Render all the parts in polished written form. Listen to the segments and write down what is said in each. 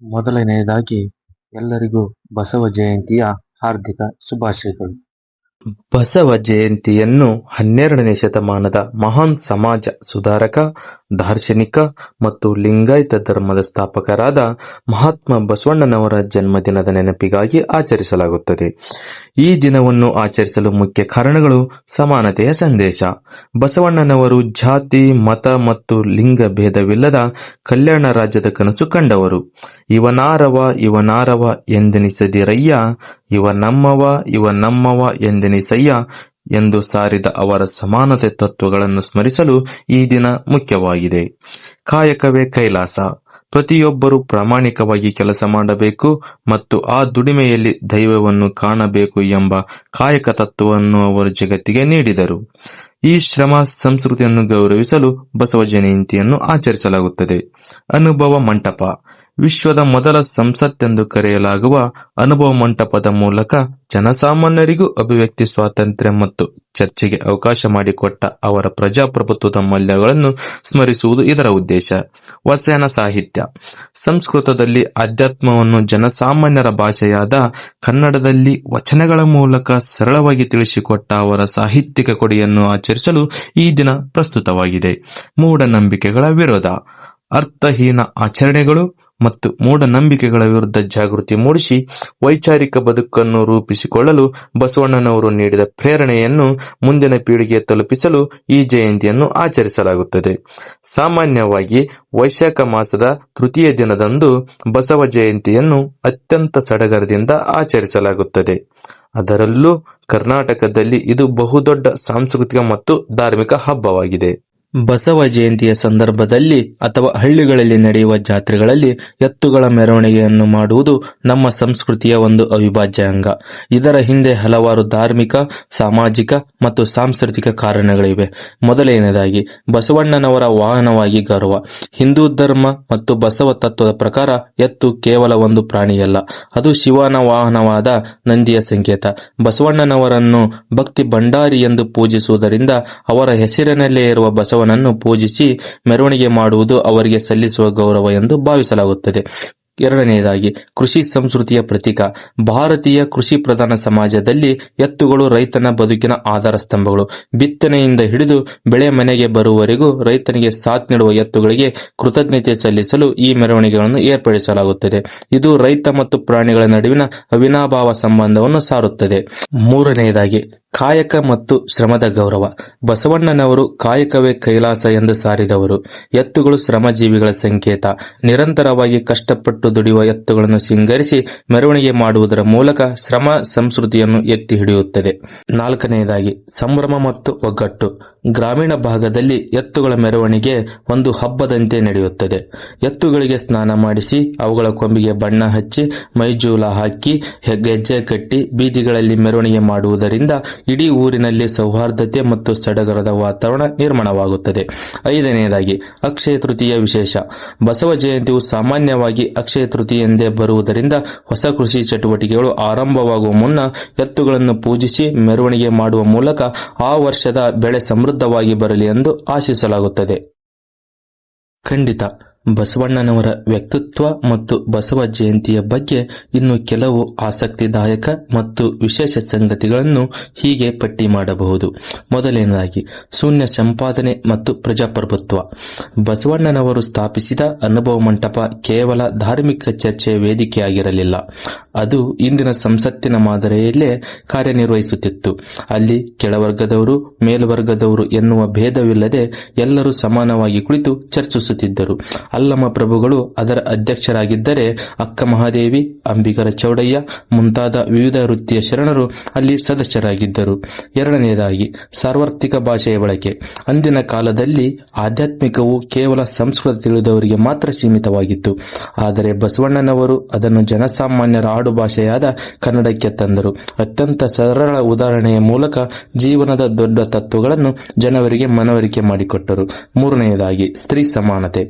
ಮೊದಲನೆಯದಾಗಿ ಎಲ್ಲರಿಗೂ ಬಸವ ಜಯಂತಿಯ ಹಾರ್ದಿಕ ಶುಭಾಶಯಗಳು. ಬಸವ ಜಯಂತಿಯನ್ನು 12ನೇ ಶತಮಾನದ ಮಹಾನ್ ಸಮಾಜ ಸುಧಾರಕ, ದಾರ್ಶನಿಕ ಮತ್ತು ಲಿಂಗಾಯತ ಧರ್ಮದ ಸ್ಥಾಪಕರಾದ ಮಹಾತ್ಮ ಬಸವಣ್ಣನವರ ಜನ್ಮದಿನದ ನೆನಪಿಗಾಗಿ ಆಚರಿಸಲಾಗುತ್ತದೆ. ಈ ದಿನವನ್ನು ಆಚರಿಸಲು ಮುಖ್ಯ ಕಾರಣಗಳು ಸಮಾನತೆಯ ಸಂದೇಶ. ಬಸವಣ್ಣನವರು ಜಾತಿ, ಮತ ಮತ್ತು ಲಿಂಗ ಭೇದವಿಲ್ಲದ ಕಲ್ಯಾಣ ರಾಜ್ಯದ ಕನಸು ಕಂಡವರು. ಇವನಾರವ ಎಂದೆನಿಸದಿರಯ್ಯ, ಇವ ನಮ್ಮವ ಎಂದೆನಿಸಯ್ಯ ಎಂದು ಸಾರಿದ ಅವರ ಸಮಾನತೆ ತತ್ವಗಳನ್ನು ಸ್ಮರಿಸಲು ಈ ದಿನ ಮುಖ್ಯವಾಗಿದೆ. ಕಾಯಕವೇ ಕೈಲಾಸ. ಪ್ರತಿಯೊಬ್ಬರೂ ಪ್ರಾಮಾಣಿಕವಾಗಿ ಕೆಲಸ ಮಾಡಬೇಕು ಮತ್ತು ಆ ದುಡಿಮೆಯಲ್ಲಿ ದೈವವನ್ನು ಕಾಣಬೇಕು ಎಂಬ ಕಾಯಕ ತತ್ವವನ್ನು ಅವರು ಜಗತ್ತಿಗೆ ನೀಡಿದರು. ಈ ಶ್ರಮ ಸಂಸ್ಕೃತಿಯನ್ನು ಗೌರವಿಸಲು ಬಸವ ಜಯಂತಿಯನ್ನು ಆಚರಿಸಲಾಗುತ್ತದೆ. ಅನುಭವ ಮಂಟಪ. ವಿಶ್ವದ ಮೊದಲ ಸಂಸತ್ತೆಂದು ಕರೆಯಲಾಗುವ ಅನುಭವ ಮಂಟಪದ ಮೂಲಕ ಜನಸಾಮಾನ್ಯರಿಗೂ ಅಭಿವ್ಯಕ್ತಿ ಸ್ವಾತಂತ್ರ್ಯ ಮತ್ತು ಚರ್ಚೆಗೆ ಅವಕಾಶ ಮಾಡಿಕೊಟ್ಟ ಅವರ ಪ್ರಜಾಪ್ರಭುತ್ವದ ಮೌಲ್ಯಗಳನ್ನು ಸ್ಮರಿಸುವುದು ಇದರ ಉದ್ದೇಶ. ವಚನ ಸಾಹಿತ್ಯ. ಸಂಸ್ಕೃತದಲ್ಲಿ ಅಧ್ಯಾತ್ಮವನ್ನು ಜನಸಾಮಾನ್ಯರ ಭಾಷೆಯಾದ ಕನ್ನಡದಲ್ಲಿ ವಚನಗಳ ಮೂಲಕ ಸರಳವಾಗಿ ತಿಳಿಸಿಕೊಟ್ಟ ಅವರ ಸಾಹಿತ್ಯಿಕ ಕೊಡುಗೆಯನ್ನು ಆಚರಿಸಲು ಈ ದಿನ ಪ್ರಸ್ತುತವಾಗಿದೆ. ಮೂಢನಂಬಿಕೆಗಳ ವಿರೋಧ. ಅರ್ಥಹೀನ ಆಚರಣೆಗಳು ಮತ್ತು ಮೂಢನಂಬಿಕೆಗಳ ವಿರುದ್ಧ ಜಾಗೃತಿ ಮೂಡಿಸಿ ವೈಚಾರಿಕ ಬದುಕನ್ನು ರೂಪಿಸಿಕೊಳ್ಳಲು ಬಸವಣ್ಣನವರು ನೀಡಿದ ಪ್ರೇರಣೆಯನ್ನು ಮುಂದಿನ ಪೀಳಿಗೆಗೆ ತಲುಪಿಸಲು ಈ ಜಯಂತಿಯನ್ನು ಆಚರಿಸಲಾಗುತ್ತದೆ. ಸಾಮಾನ್ಯವಾಗಿ ವೈಶಾಖ ಮಾಸದ ತೃತೀಯ ದಿನದಂದು ಬಸವ ಜಯಂತಿಯನ್ನು ಅತ್ಯಂತ ಸಡಗರದಿಂದ ಆಚರಿಸಲಾಗುತ್ತದೆ. ಅದರಲ್ಲೂ ಕರ್ನಾಟಕದಲ್ಲಿ ಇದು ಬಹುದೊಡ್ಡ ಸಾಂಸ್ಕೃತಿಕ ಮತ್ತು ಧಾರ್ಮಿಕ ಹಬ್ಬವಾಗಿದೆ. ಬಸವ ಜಯಂತಿಯ ಸಂದರ್ಭದಲ್ಲಿ ಅಥವಾ ಹಳ್ಳಿಗಳಲ್ಲಿ ನಡೆಯುವ ಜಾತ್ರೆಗಳಲ್ಲಿ ಎತ್ತುಗಳ ಮೆರವಣಿಗೆಯನ್ನು ಮಾಡುವುದು ನಮ್ಮ ಸಂಸ್ಕೃತಿಯ ಒಂದು ಅವಿಭಾಜ್ಯ ಅಂಗ. ಇದರ ಹಿಂದೆ ಹಲವಾರು ಧಾರ್ಮಿಕ, ಸಾಮಾಜಿಕ ಮತ್ತು ಸಾಂಸ್ಕೃತಿಕ ಕಾರಣಗಳಿವೆ. ಮೊದಲನೆಯದಾಗಿ ಬಸವಣ್ಣನವರ ವಾಹನವಾಗಿ ಗೌರವ. ಹಿಂದೂ ಧರ್ಮ ಮತ್ತು ಬಸವ ತತ್ವದ ಪ್ರಕಾರ ಎತ್ತು ಕೇವಲ ಒಂದು ಪ್ರಾಣಿಯಲ್ಲ, ಅದು ಶಿವನ ವಾಹನವಾದ ನಂದಿಯ ಸಂಕೇತ. ಬಸವಣ್ಣನವರನ್ನು ಭಕ್ತಿ ಭಂಡಾರಿ ಎಂದು ಪೂಜಿಸುವುದರಿಂದ ಅವರ ಹೆಸರಿನಲ್ಲೇ ಇರುವ ಬಸವನನ್ನು ಪೂಜಿಸಿ ಮೆರವಣಿಗೆ ಮಾಡುವುದು ಅವರಿಗೆ ಸಲ್ಲಿಸುವ ಗೌರವ ಎಂದು ಭಾವಿಸಲಾಗುತ್ತದೆ. ಎರಡನೆಯದಾಗಿ ಕೃಷಿ ಸಂಸ್ಕೃತಿಯ ಪ್ರತೀಕ. ಭಾರತೀಯ ಕೃಷಿ ಪ್ರಧಾನ ಸಮಾಜದಲ್ಲಿ ಎತ್ತುಗಳು ರೈತನ ಬದುಕಿನ ಆಧಾರ ಸ್ತಂಭಗಳು. ಬಿತ್ತನೆಯಿಂದ ಹಿಡಿದು ಬೆಳೆ ಮನೆಗೆ ಬರುವವರೆಗೂ ರೈತನಿಗೆ ಸಾಥ್ ನೀಡುವ ಎತ್ತುಗಳಿಗೆ ಕೃತಜ್ಞತೆ ಸಲ್ಲಿಸಲು ಈ ಮೆರವಣಿಗೆಗಳನ್ನು ಏರ್ಪಡಿಸಲಾಗುತ್ತದೆ. ಇದು ರೈತ ಮತ್ತು ಪ್ರಾಣಿಗಳ ನಡುವಿನ ಅವಿನಾಭಾವ ಸಂಬಂಧವನ್ನು ಸಾರುತ್ತದೆ. ಮೂರನೆಯದಾಗಿ ಕಾಯಕ ಮತ್ತು ಶ್ರಮದ ಗೌರವ. ಬಸವಣ್ಣನವರು ಕಾಯಕವೇ ಕೈಲಾಸ ಎಂದು ಸಾರಿದವರು. ಎತ್ತುಗಳು ಶ್ರಮಜೀವಿಗಳ ಸಂಕೇತ. ನಿರಂತರವಾಗಿ ಕಷ್ಟಪಟ್ಟು ದುಡಿಯುವ ಎತ್ತುಗಳನ್ನು ಸಿಂಗರಿಸಿ ಮೆರವಣಿಗೆ ಮಾಡುವುದರ ಮೂಲಕ ಶ್ರಮ ಸಂಸ್ಕೃತಿಯನ್ನು ಎತ್ತಿ ಹಿಡಿಯುತ್ತದೆ. ನಾಲ್ಕನೆಯದಾಗಿ ಸಂಭ್ರಮ ಮತ್ತು ಒಗ್ಗಟ್ಟು. ಗ್ರಾಮೀಣ ಭಾಗದಲ್ಲಿ ಎತ್ತುಗಳ ಮೆರವಣಿಗೆ ಒಂದು ಹಬ್ಬದಂತೆ ನಡೆಯುತ್ತದೆ. ಎತ್ತುಗಳಿಗೆ ಸ್ನಾನ ಮಾಡಿಸಿ ಅವುಗಳ ಕೊಂಬಿಗೆ ಬಣ್ಣ ಹಚ್ಚಿ ಮೈಜೂಲ ಹಾಕಿ ಗೆಜ್ಜೆ ಕಟ್ಟಿ ಬೀದಿಗಳಲ್ಲಿ ಮೆರವಣಿಗೆ ಮಾಡುವುದರಿಂದ ಇಡೀ ಊರಿನಲ್ಲಿ ಸೌಹಾರ್ದತೆ ಮತ್ತು ಸಡಗರದ ವಾತಾವರಣ ನಿರ್ಮಾಣವಾಗುತ್ತದೆ. ಐದನೆಯದಾಗಿ ಅಕ್ಷಯ ತೃತೀಯ ವಿಶೇಷ. ಬಸವ ಜಯಂತಿಯು ಸಾಮಾನ್ಯವಾಗಿ ಅಕ್ಷಯ ತೃತೀಯೆಂದೇ ಬರುವುದರಿಂದ ಹೊಸ ಕೃಷಿ ಚಟುವಟಿಕೆಗಳು ಆರಂಭವಾಗುವ ಮುನ್ನ ಎತ್ತುಗಳನ್ನು ಪೂಜಿಸಿ ಮೆರವಣಿಗೆ ಮಾಡುವ ಮೂಲಕ ಆ ವರ್ಷದ ಬೆಳೆ ಸಮೃದ್ಧವಾಗಿ ಬರಲಿ ಎಂದು ಆಶಿಸಲಾಗುತ್ತದೆ. ಖಂಡಿತ ಬಸವಣ್ಣನವರ ವ್ಯಕ್ತಿತ್ವ ಮತ್ತು ಬಸವ ಜಯಂತಿಯ ಬಗ್ಗೆ ಇನ್ನು ಕೆಲವು ಆಸಕ್ತಿದಾಯಕ ಮತ್ತು ವಿಶೇಷ ಸಂಗತಿಗಳನ್ನು ಹೀಗೆ ಪಟ್ಟಿ ಮಾಡಬಹುದು. ಮೊದಲನೇದಾಗಿ ಶೂನ್ಯ ಸಂಪಾದನೆ ಮತ್ತು ಪ್ರಜಾಪ್ರಭುತ್ವ. ಬಸವಣ್ಣನವರು ಸ್ಥಾಪಿಸಿದ ಅನುಭವ ಮಂಟಪ ಕೇವಲ ಧಾರ್ಮಿಕ ಚರ್ಚೆಯ ವೇದಿಕೆಯಾಗಿರಲಿಲ್ಲ, ಅದು ಇಂದಿನ ಸಂಸತ್ತಿನ ಮಾದರಿಯಲ್ಲೇ ಕಾರ್ಯನಿರ್ವಹಿಸುತ್ತಿತ್ತು. ಅಲ್ಲಿ ಕೆಳವರ್ಗದವರು ಮೇಲ್ವರ್ಗದವರು ಎನ್ನುವ ಭೇದವಿಲ್ಲದೆ ಎಲ್ಲರೂ ಸಮಾನವಾಗಿ ಕುಳಿತು ಚರ್ಚಿಸುತ್ತಿದ್ದರು. ಅಲ್ಲಮ ಪ್ರಭುಗಳು ಅದರ ಅಧ್ಯಕ್ಷರಾಗಿದ್ದರೆ ಅಕ್ಕ ಮಹಾದೇವಿ, ಅಂಬಿಗರ ಚೌಡಯ್ಯ ಮುಂತಾದ ವಿವಿಧ ವೃತ್ತಿಯ ಶರಣರು ಅಲ್ಲಿ ಸದಸ್ಯರಾಗಿದ್ದರು. ಎರಡನೆಯದಾಗಿ ಸಾರ್ವತ್ರಿಕ ಭಾಷೆಯ ಬಳಕೆ. ಅಂದಿನ ಕಾಲದಲ್ಲಿ ಆಧ್ಯಾತ್ಮಿಕವು ಕೇವಲ ಸಂಸ್ಕೃತ ತಿಳಿದವರಿಗೆ ಮಾತ್ರ ಸೀಮಿತವಾಗಿತ್ತು. ಆದರೆ ಬಸವಣ್ಣನವರು ಅದನ್ನು ಜನಸಾಮಾನ್ಯರ ಆಡು ಭಾಷೆಯಾದ ಕನ್ನಡಕ್ಕೆ ತಂದರು. ಅತ್ಯಂತ ಸರಳ ಉದಾಹರಣೆಯ ಮೂಲಕ ಜೀವನದ ದೊಡ್ಡ ತತ್ವಗಳನ್ನು ಜನವರಿಗೆ ಮನವರಿಕೆ ಮಾಡಿಕೊಟ್ಟರು. ಮೂರನೆಯದಾಗಿ ಸ್ತ್ರೀ ಸಮಾನತೆ.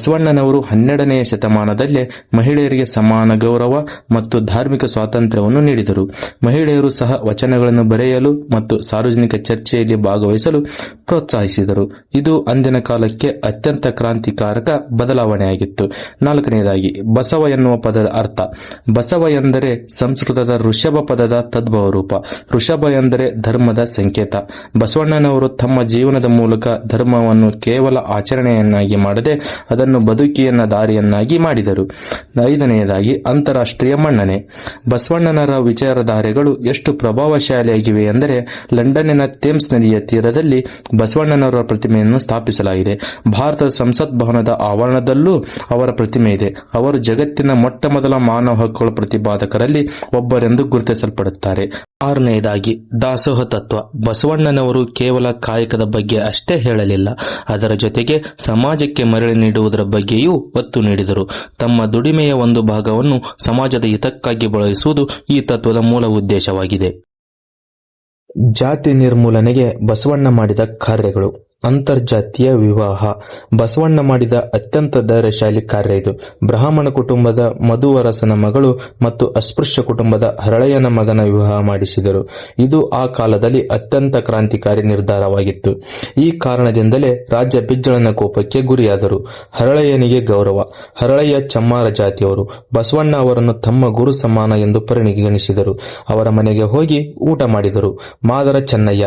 ಬಸವಣ್ಣನವರು 12ನೆಯ ಶತಮಾನದಲ್ಲೇ ಮಹಿಳೆಯರಿಗೆ ಸಮಾನ ಗೌರವ ಮತ್ತು ಧಾರ್ಮಿಕ ಸ್ವಾತಂತ್ರ್ಯವನ್ನು ನೀಡಿದರು. ಮಹಿಳೆಯರು ಸಹ ವಚನಗಳನ್ನು ಬರೆಯಲು ಮತ್ತು ಸಾರ್ವಜನಿಕ ಚರ್ಚೆಯಲ್ಲಿ ಭಾಗವಹಿಸಲು ಪ್ರೋತ್ಸಾಹಿಸಿದರು. ಇದು ಅಂದಿನ ಕಾಲಕ್ಕೆ ಅತ್ಯಂತ ಕ್ರಾಂತಿಕಾರಕ ಬದಲಾವಣೆಯಾಗಿತ್ತು. 4ನೇದಾಗಿ, ಬಸವ ಎನ್ನುವ ಪದದ ಅರ್ಥ. ಬಸವ ಎಂದರೆ ಸಂಸ್ಕೃತದ ಋಷಭ ಪದದ ತದ್ಭವ ರೂಪ. ಋಷಭ ಎಂದರೆ ಧರ್ಮದ ಸಂಕೇತ. ಬಸವಣ್ಣನವರು ತಮ್ಮ ಜೀವನದ ಮೂಲಕ ಧರ್ಮವನ್ನು ಕೇವಲ ಆಚರಣೆಯನ್ನಾಗಿ ಮಾಡದೆ ಅದನ್ನು ಬದುಕಿನ ದಾರಿಯನ್ನಾಗಿ ಮಾಡಿದರು. 5ನೇದಾಗಿ, ಅಂತಾರಾಷ್ಟ್ರೀಯ ಮನ್ನಣೆ. ಬಸವಣ್ಣನರ ವಿಚಾರಧಾರೆಗಳು ಎಷ್ಟು ಪ್ರಭಾವಶಾಲಿಯಾಗಿವೆ ಎಂದರೆ ಲಂಡನ್ನಿನ ಥೇಮ್ಸ್ ನದಿಯ ತೀರದಲ್ಲಿ ಬಸವಣ್ಣನವರ ಪ್ರತಿಮೆಯನ್ನು ಸ್ಥಾಪಿಸಲಾಗಿದೆ. ಭಾರತದ ಸಂಸತ್ ಭವನದ ಆವರಣದಲ್ಲೂ ಅವರ ಪ್ರತಿಮೆ ಇದೆ. ಅವರು ಜಗತ್ತಿನ ಮೊಟ್ಟಮೊದಲ ಮಾನವ ಹಕ್ಕುಗಳ ಪ್ರತಿಪಾದಕರಲ್ಲಿ ಒಬ್ಬರೆಂದು ಗುರುತಿಸಲ್ಪಡುತ್ತಾರೆ. 6ನೇದಾಗಿ, ದಾಸೋಹ ತತ್ವ. ಬಸವಣ್ಣನವರು ಕೇವಲ ಕಾಯಕದ ಬಗ್ಗೆ ಅಷ್ಟೇ ಹೇಳಲಿಲ್ಲ, ಅದರ ಜೊತೆಗೆ ಸಮಾಜಕ್ಕೆ ಮರಳಿ ನೀಡುವುದರ ಬಗ್ಗೆಯೂ ಒತ್ತು ನೀಡಿದರು. ತಮ್ಮ ದುಡಿಮೆಯ ಒಂದು ಭಾಗವನ್ನು ಸಮಾಜದ ಹಿತಕ್ಕಾಗಿ ಬಳಸುವುದು ಈ ತತ್ವದ ಮೂಲ ಉದ್ದೇಶವಾಗಿದೆ. ಜಾತಿ ನಿರ್ಮೂಲನೆಗೆ ಬಸವಣ್ಣ ಮಾಡಿದ ಕಾರ್ಯಗಳು. ಅಂತರ್ಜಾತೀಯ ವಿವಾಹ. ಬಸವಣ್ಣ ಮಾಡಿದ ಅತ್ಯಂತ ಧೈರ್ಯಶಾಲಿ ಕಾರ್ಯ ಇದು. ಬ್ರಾಹ್ಮಣ ಕುಟುಂಬದ ಮಧುವರಸನ ಮಗಳು ಮತ್ತು ಅಸ್ಪೃಶ್ಯ ಕುಟುಂಬದ ಹರಳೆಯನ ಮಗನ ವಿವಾಹ ಮಾಡಿಸಿದರು. ಇದು ಆ ಕಾಲದಲ್ಲಿ ಅತ್ಯಂತ ಕ್ರಾಂತಿಕಾರಿ ನಿರ್ಧಾರವಾಗಿತ್ತು. ಈ ಕಾರಣದಿಂದಲೇ ರಾಜ್ಯ ಬಿಜ್ಜಳನ ಕೋಪಕ್ಕೆ ಗುರಿಯಾದರು. ಹರಳೆಯನಿಗೆ ಗೌರವ. ಹರಳೆಯ ಚಮ್ಮಾರ ಜಾತಿಯವರು ಬಸವಣ್ಣ ಅವರನ್ನು ತಮ್ಮ ಗುರು ಸಮಾನ ಎಂದು ಪರಿಗಣಿಸಿದರು. ಅವರ ಮನೆಗೆ ಹೋಗಿ ಊಟ ಮಾಡಿದರು. ಮಾದರ ಚೆನ್ನಯ್ಯ.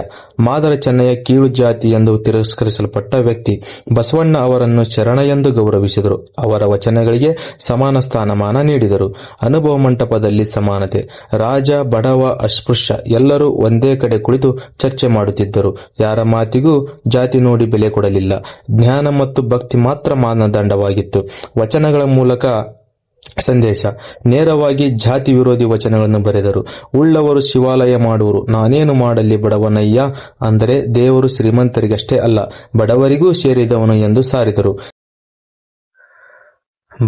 ಮಾದರ ಚೆನ್ನಯ್ಯ ಕೀಳು ಜಾತಿ ಎಂದು ತಿರಸ್ಕರಿಸಲ್ಪಟ್ಟ ವ್ಯಕ್ತಿ. ಬಸವಣ್ಣ ಅವರನ್ನು ಶರಣ ಎಂದು ಗೌರವಿಸಿದರು. ಅವರ ವಚನಗಳಿಗೆ ಸಮಾನ ಸ್ಥಾನಮಾನ ನೀಡಿದರು. ಅನುಭವ ಮಂಟಪದಲ್ಲಿ ಸಮಾನತೆ. ರಾಜ, ಬಡವ, ಅಸ್ಪೃಶ್ಯ ಎಲ್ಲರೂ ಒಂದೇ ಕಡೆ ಕುಳಿತು ಚರ್ಚೆ ಮಾಡುತ್ತಿದ್ದರು. ಯಾರ ಮಾತಿಗೂ ಜಾತಿ ನೋಡಿ ಬೆಲೆ ಕೊಡಲಿಲ್ಲ. ಜ್ಞಾನ ಮತ್ತು ಭಕ್ತಿ ಮಾತ್ರ ಮಾನದಂಡವಾಗಿತ್ತು. ವಚನಗಳ ಮೂಲಕ ಸಂದೇಶ. ನೇರವಾಗಿ ಜಾತಿ ವಿರೋಧಿ ವಚನಗಳನ್ನು ಬರೆದರು. ಉಳ್ಳವರು ಶಿವಾಲಯ ಮಾಡುವರು, ನಾನೇನು ಮಾಡಲಿ ಬಡವನಯ್ಯ, ಅಂದರೆ ದೇವರು ಶ್ರೀಮಂತರಿಗಷ್ಟೇ ಅಲ್ಲ, ಬಡವರಿಗೂ ಸೇರಿದವನು ಎಂದು ಸಾರಿದರು.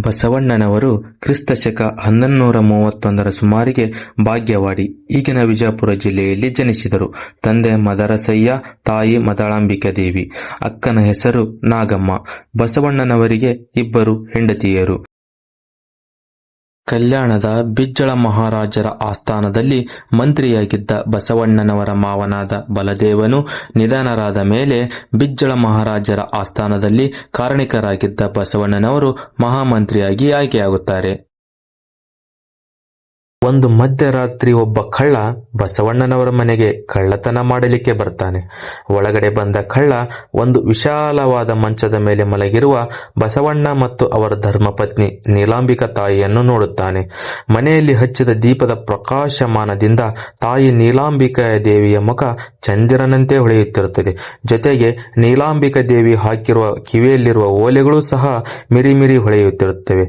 ಬಸವಣ್ಣನವರು ಕ್ರಿಸ್ತಶಕ 1131 ಸುಮಾರಿಗೆ ಭಾಗ್ಯವಾಡಿ, ಈಗಿನ ವಿಜಯಪುರ ಜಿಲ್ಲೆಯಲ್ಲಿ ಜನಿಸಿದರು. ತಂದೆ ಮದರಸಯ್ಯ, ತಾಯಿ ಮದಳಾಂಬಿಕಾದೇವಿ. ಅಕ್ಕನ ಹೆಸರು ನಾಗಮ್ಮ. ಬಸವಣ್ಣನವರಿಗೆ 2 ಹೆಂಡತಿಯರು. ಕಲ್ಯಾಣದ ಬಿಜ್ಜಳ ಮಹಾರಾಜರ ಆಸ್ಥಾನದಲ್ಲಿ ಮಂತ್ರಿಯಾಗಿದ್ದ ಬಸವಣ್ಣನವರ ಮಾವನಾದ ಬಲದೇವನು ನಿಧನರಾದ ಮೇಲೆ ಬಿಜ್ಜಳ ಮಹಾರಾಜರ ಆಸ್ಥಾನದಲ್ಲಿ ಕಾರಣಿಕರಾಗಿದ್ದ ಬಸವಣ್ಣನವರು ಮಹಾಮಂತ್ರಿಯಾಗಿ ಆಯ್ಕೆಯಾಗುತ್ತಾರೆ. ಒಂದು ಮಧ್ಯರಾತ್ರಿ ಒಬ್ಬ ಕಳ್ಳ ಬಸವಣ್ಣನವರ ಮನೆಗೆ ಕಳ್ಳತನ ಮಾಡಲಿಕ್ಕೆ ಬರ್ತಾನೆ. ಒಳಗಡೆ ಬಂದ ಕಳ್ಳ ಒಂದು ವಿಶಾಲವಾದ ಮಂಚದ ಮೇಲೆ ಮಲಗಿರುವ ಬಸವಣ್ಣ ಮತ್ತು ಅವರ ಧರ್ಮಪತ್ನಿ ನೀಲಾಂಬಿಕಾ ತಾಯಿಯನ್ನು ನೋಡುತ್ತಾನೆ. ಮನೆಯಲ್ಲಿ ಹಚ್ಚಿದ ದೀಪದ ಪ್ರಕಾಶಮಾನದಿಂದ ತಾಯಿ ನೀಲಾಂಬಿಕಾ ದೇವಿಯ ಮುಖ ಚಂದಿರನಂತೆ ಹೊಳೆಯುತ್ತಿರುತ್ತದೆ. ಜೊತೆಗೆ ನೀಲಾಂಬಿಕಾ ದೇವಿ ಹಾಕಿರುವ ಕಿವಿಯಲ್ಲಿರುವ ಓಲೆಗಳು ಸಹ ಮಿರಿಮಿರಿ ಹೊಳೆಯುತ್ತಿರುತ್ತವೆ.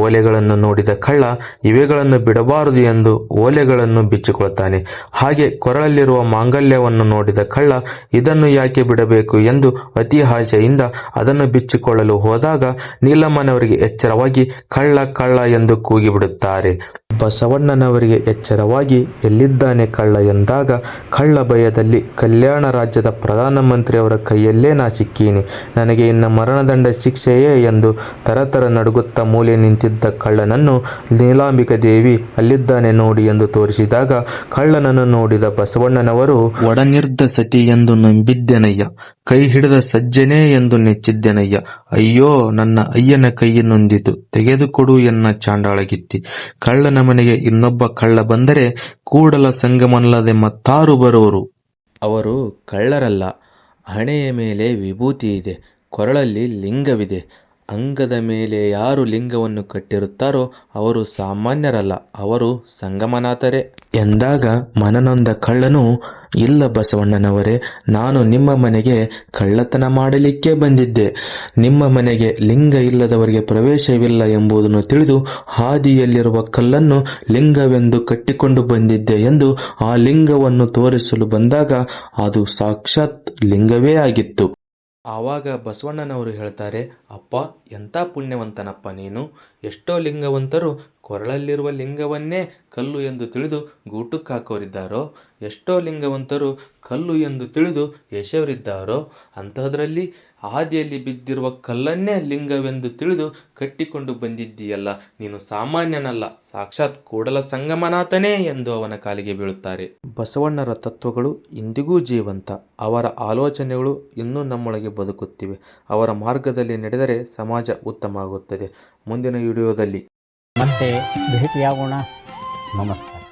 ಓಲೆಗಳನ್ನು ನೋಡಿದ ಕಳ್ಳ ಇವೆಗಳನ್ನು ಬಿಡಬಾರದು ಎಂದು ಓಲೆಗಳನ್ನು ಬಿಚ್ಚಿಕೊಳ್ಳುತ್ತಾನೆ. ಹಾಗೆ ಕೊರಳಲ್ಲಿರುವ ಮಾಂಗಲ್ಯವನ್ನು ನೋಡಿದ ಕಳ್ಳ ಇದನ್ನು ಯಾಕೆ ಬಿಡಬೇಕು ಎಂದು ಅತಿ ಆಸೆಯಿಂದ ಅದನ್ನು ಬಿಚ್ಚಿಕೊಳ್ಳಲು ಹೋದಾಗ ನೀಲಮ್ಮನವರಿಗೆ ಎಚ್ಚರವಾಗಿ ಕಳ್ಳ ಕಳ್ಳ ಎಂದು ಕೂಗಿಬಿಡುತ್ತಾರೆ. ಬಸವಣ್ಣನವರಿಗೆ ಎಚ್ಚರವಾಗಿ ಎಲ್ಲಿದ್ದಾನೆ ಕಳ್ಳ ಎಂದಾಗ ಕಳ್ಳ ಭಯದಲ್ಲಿ ಕಲ್ಯಾಣ ರಾಜ್ಯದ ಪ್ರಧಾನಮಂತ್ರಿಯವರ ಕೈಯಲ್ಲೇ ನಾ ಸಿಕ್ಕೀನಿ, ನನಗೆ ಇನ್ನು ಮರಣದಂಡ ಶಿಕ್ಷೆಯೇ ಎಂದು ತರತರ ನಡುಗುತ್ತಾ ಮೂಲೆ ನಿಂತಿದ್ದ ಕಳ್ಳನನ್ನು ನೀಲಾಂಬಿಕಾ ದೇವಿ ಅಲ್ಲಿದ್ದಾನೆ ನೋಡಿ ಎಂದು ತೋರಿಸಿದಾಗ ಕಳ್ಳನನ್ನು ನೋಡಿದ ಬಸವಣ್ಣನವರು ಒಡನಿರ್ದ ಸತಿ ಎಂದು ನಂಬಿದ್ದೆನಯ್ಯ, ಕೈ ಹಿಡಿದ ಸಜ್ಜನೆ ಎಂದು ನೆಚ್ಚಿದ್ದೆನಯ್ಯ, ಅಯ್ಯೋ ನನ್ನ ಅಯ್ಯನ ಕೈಯನ್ನೊಂದಿತು ತೆಗೆದುಕೊಡು ಎನ್ನ ಚಾಂಡಾಳಗಿತ್ತಿ. ಕಳ್ಳನ ಮನೆಗೆ ಇನ್ನೊಬ್ಬ ಕಳ್ಳ ಬಂದರೆ ಕೂಡಲ ಸಂಗಮನಲ್ಲದೆ ಮತ್ತಾರು ಬರೋರು? ಅವರು ಕಳ್ಳರಲ್ಲ. ಹಣೆಯ ಮೇಲೆ ವಿಭೂತಿ ಇದೆ, ಕೊರಳಲ್ಲಿ ಲಿಂಗವಿದೆ. ಅಂಗದ ಮೇಲೆ ಯಾರು ಲಿಂಗವನ್ನು ಕಟ್ಟಿರುತ್ತಾರೋ ಅವರು ಸಾಮಾನ್ಯರಲ್ಲ, ಅವರು ಸಂಗಮನಾಥರೇ ಎಂದಾಗ ಮನನೊಂದ ಕಳ್ಳನು, ಇಲ್ಲ ಬಸವಣ್ಣನವರೇ, ನಾನು ನಿಮ್ಮ ಮನೆಗೆ ಕಳ್ಳತನ ಮಾಡಲಿಕ್ಕೆ ಬಂದಿದ್ದೆ. ನಿಮ್ಮ ಮನೆಗೆ ಲಿಂಗ ಇಲ್ಲದವರಿಗೆ ಪ್ರವೇಶವಿಲ್ಲ ಎಂಬುದನ್ನು ತಿಳಿದು ಹಾದಿಯಲ್ಲಿರುವ ಕಲ್ಲನ್ನು ಲಿಂಗವೆಂದು ಕಟ್ಟಿಕೊಂಡು ಬಂದಿದ್ದೆ ಎಂದು ಆ ಲಿಂಗವನ್ನು ತೋರಿಸಲು ಬಂದಾಗ ಅದು ಸಾಕ್ಷಾತ್ ಲಿಂಗವೇ ಆಗಿತ್ತು. ಆವಾಗ ಬಸವಣ್ಣನವರು ಹೇಳ್ತಾರೆ, ಅಪ್ಪ ಎಂಥ ಪುಣ್ಯವಂತನಪ್ಪ ನೀನು. ಎಷ್ಟೋ ಲಿಂಗವಂತರು ಕೊರಳಲ್ಲಿರುವ ಲಿಂಗವನ್ನೇ ಕಲ್ಲು ಎಂದು ತಿಳಿದು ಗೂಟಕ್ಕಾಕೋರಿದ್ದಾರೋ, ಎಷ್ಟೋ ಲಿಂಗವಂತರು ಕಲ್ಲು ಎಂದು ತಿಳಿದು ಯಶವರಿದ್ದಾರೋ, ಅಂಥದ್ರಲ್ಲಿ ಹಾದಿಯಲ್ಲಿ ಬಿದ್ದಿರುವ ಕಲ್ಲನ್ನೇ ಲಿಂಗವೆಂದು ತಿಳಿದು ಕಟ್ಟಿಕೊಂಡು ಬಂದಿದ್ದೀಯಲ್ಲ, ನೀನು ಸಾಮಾನ್ಯನಲ್ಲ, ಸಾಕ್ಷಾತ್ ಕೂಡಲ ಸಂಗಮನಾಥನೇ ಎಂದು ಅವನ ಕಾಲಿಗೆ ಬೀಳುತ್ತಾರೆ. ಬಸವಣ್ಣರ ತತ್ವಗಳು ಇಂದಿಗೂ ಜೀವಂತ. ಅವರ ಆಲೋಚನೆಗಳು ಇನ್ನೂ ನಮ್ಮೊಳಗೆ ಬದುಕುತ್ತಿವೆ. ಅವರ ಮಾರ್ಗದಲ್ಲಿ ನಡೆದರೆ ಸಮಾಜ ಉತ್ತಮ ಆಗುತ್ತದೆ. ಮುಂದಿನ ವಿಡಿಯೋದಲ್ಲಿ ಮತ್ತೆ ಭೇಟಿಯಾಗೋಣ. ನಮಸ್ಕಾರ.